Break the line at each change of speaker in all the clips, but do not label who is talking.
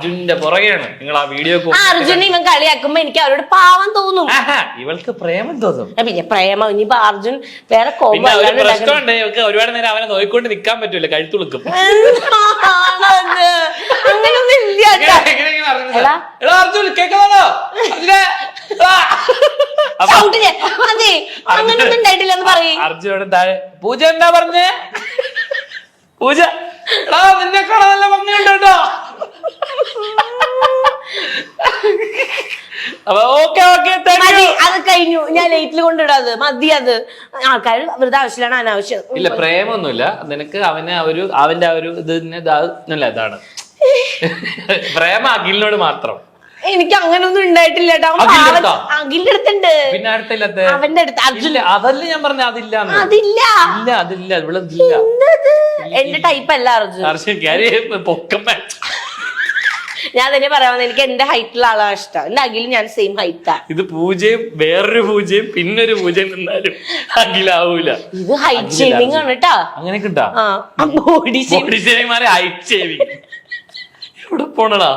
അർജുനന്റെ പുറകെയാണ് നിങ്ങൾ ആ വീഡിയോ.
അർജുനെ ഇവൻ കളിയാക്കുമ്പോ എനിക്ക് അവരോട് പാവം തോന്നും.
ഇവൾക്ക് പ്രേമം തോന്നും.
പിന്നെ പ്രേമം ഇനിയിപ്പോ അർജുൻ വേറെ
പ്രശ്നമുണ്ട്. ഇവൾക്ക് ഒരുപാട് നേരം അവനെ നോക്കിക്കൊണ്ട് നിക്കാൻ പറ്റൂല, കഴുത്തുളുക്കും.
അങ്ങനൊന്നും ഇല്ല.
അർജുൻ കേൾക്കുന്നോ?
അതെ അങ്ങനൊന്നും ഉണ്ടായിട്ടില്ലെന്ന് പറയും.
അർജുനോട് താഴെ പൂജ എന്താ പറഞ്ഞേ? പൂജ നിന്നെ കാണാൻ നല്ല ഭംഗിയുണ്ടോ?
അത് കഴിഞ്ഞു. ഞാൻ ലൈറ്റിൽ കൊണ്ടിടാത് മതി. അത് ആൾക്കാർ വെറുതെ ആവശ്യമാണ്, അനാവശ്യം.
ഇല്ല, പ്രേമൊന്നുമില്ല നിനക്ക്. അവന്റെ ആ ഒരു ഇതാണ് പ്രേമ അഖിലിനോട് മാത്രം.
എനിക്ക് അങ്ങനൊന്നും ഉണ്ടായിട്ടില്ല. അഖിലിന്റെ അടുത്തുണ്ട്.
പിന്നെ അടുത്തില്ലാത്ത
അവന്റെ അടുത്ത് അർജുൻ.
അതല്ല ഞാൻ പറഞ്ഞ അതില്ല. അതില്ല ഇവിടെ
എന്റെ ടൈപ്പ് അല്ല അർജുൻ.
പൊക്കം
ഞാൻ തന്നെ പറയാമെന്ന്. എനിക്ക് എന്റെ ഹൈറ്റുള്ള ആളാണ് ഇഷ്ടം. എന്റെ അഖിൽ ഞാൻ സെയിം ഹൈറ്റാ.
ഇത് പൂജയും വേറൊരു പൂജയും പിന്നൊരു പൂജയും നിന്നാലും അഖിലാവൂല.
ഇത് ഹൈറ്റ് ഷേവിംഗ് ആണ് കേട്ടാ.
അങ്ങനെ കിട്ടാ
ബോഡി
ഷേവിംഗ് ഹൈറ്റ് ഷേവിംഗ്. എവിടെ പോണടാ?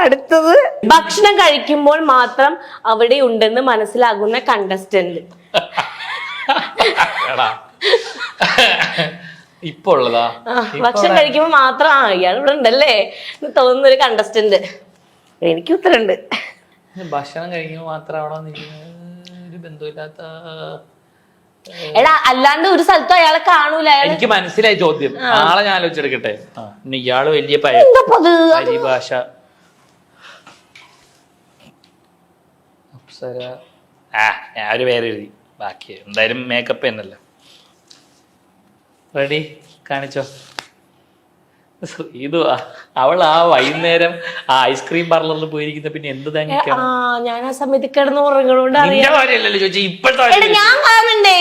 അടുത്തത്
ഭക്ഷണം കഴിക്കുമ്പോൾ മാത്രം അവിടെ ഉണ്ടെന്ന് മനസ്സിലാകുന്ന കണ്ടസ്റ്റന്റ്.
ഇപ്പൊ ഉള്ളതാ?
ഭക്ഷണം കഴിക്കുമ്പോ മാത്രം ഇയാൾ ഇവിടെ ഉണ്ടല്ലേ തോന്നുന്ന ഒരു കണ്ടസ്റ്റന്റ്. എനിക്ക് ഉത്തരണ്ട്.
ഭക്ഷണം കഴിക്കുമ്പോ മാത്രം അവിടെ ഒരു ബന്ധമില്ലാത്ത.
എടാ അല്ലാണ്ട് ഒരു സ്ഥലത്തും അയാളെ കാണൂല.
എനിക്ക് മനസ്സിലായി ചോദ്യം. ആളെ ഞാൻ ആലോചിച്ചെടുക്കട്ടെ. ഇയാള് വലിയ പരിഭാഷ ഞാൻ ഒരു പേര് എഴുതി. ബാക്കി എന്തായാലും മേക്കപ്പ് എന്നല്ല. റെഡി? കാണിച്ചോ. ഇത് അവൾ ആ വൈകുന്നേരം ആ ഐസ്ക്രീം പാർലറിൽ പോയിരിക്കുന്ന പിന്നെ എന്ത് താങ്ങിക്കാം.
ഞാൻ ആ സമയത്ത് കിടന്ന് ഉറങ്ങണോണ്ട്
ചോദിച്ചാൽ ഇപ്പോഴത്തെ
ഞാൻ കാണണ്ടേ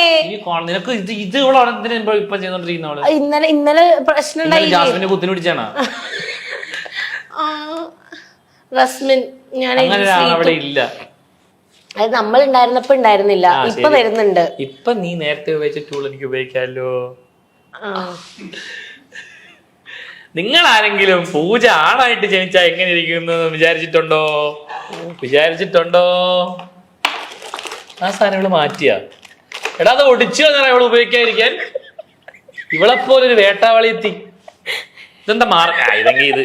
നിനക്ക് ഇത് ഇവളാണ് എന്തിനാ ഇപ്പൊ ചെയ്തോണ്ടിരിക്കുന്നവള്.
ഇന്നലെ പ്രശ്നം
ജാസ്മിനെ കുത്തിന് പിടിച്ചാണ്
റസ്മിൻ. ഞാൻ
അവിടെ ഇല്ല.
അത് നമ്മൾ ഉണ്ടായിരുന്നപ്പോ ഉണ്ടായിരുന്നില്ല. ഇപ്പൊ വരുന്നുണ്ട്.
ഇപ്പൊ നീ നേരത്തെ ഉപയോഗിച്ച ടൂൾ എനിക്ക് ഉപയോഗിക്കാമല്ലോ. നിങ്ങൾ ആരെങ്കിലും പൂജ ആണായിട്ട് ജനിച്ചാ എങ്ങനെ ഇരിക്കുന്നു വിചാരിച്ചിട്ടുണ്ടോ? ആ സാധനങ്ങള് മാറ്റിയ എടാ അത് ഒടിച്ചു വന്നാ ഇവള് ഉപയോഗിക്കാതിരിക്കാൻ. ഇവളെപ്പോലൊരു വേട്ടാവളി എത്തി. ഇതെന്താ ഇതെങ്കിൽ ഇത്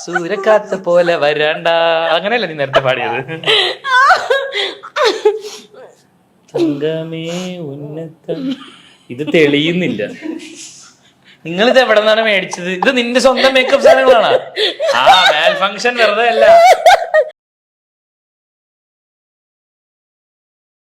സൂര്യക്കാത്ത പോലെ വരണ്ട. അങ്ങനെയല്ല നീ നേരത്തെ പാടിയത്. തങ്കമേ ഉന്നതം. ഇത് തെളിയുന്നില്ല. നിങ്ങളിത് എവിടെ നിന്നാണ് മേടിച്ചത്? ഇത് നിന്റെ സ്വന്തം മേക്കപ്പ് സാധനങ്ങളാണ്. മാൽ ഫംഗ്ഷൻ വെറുതെ അല്ല.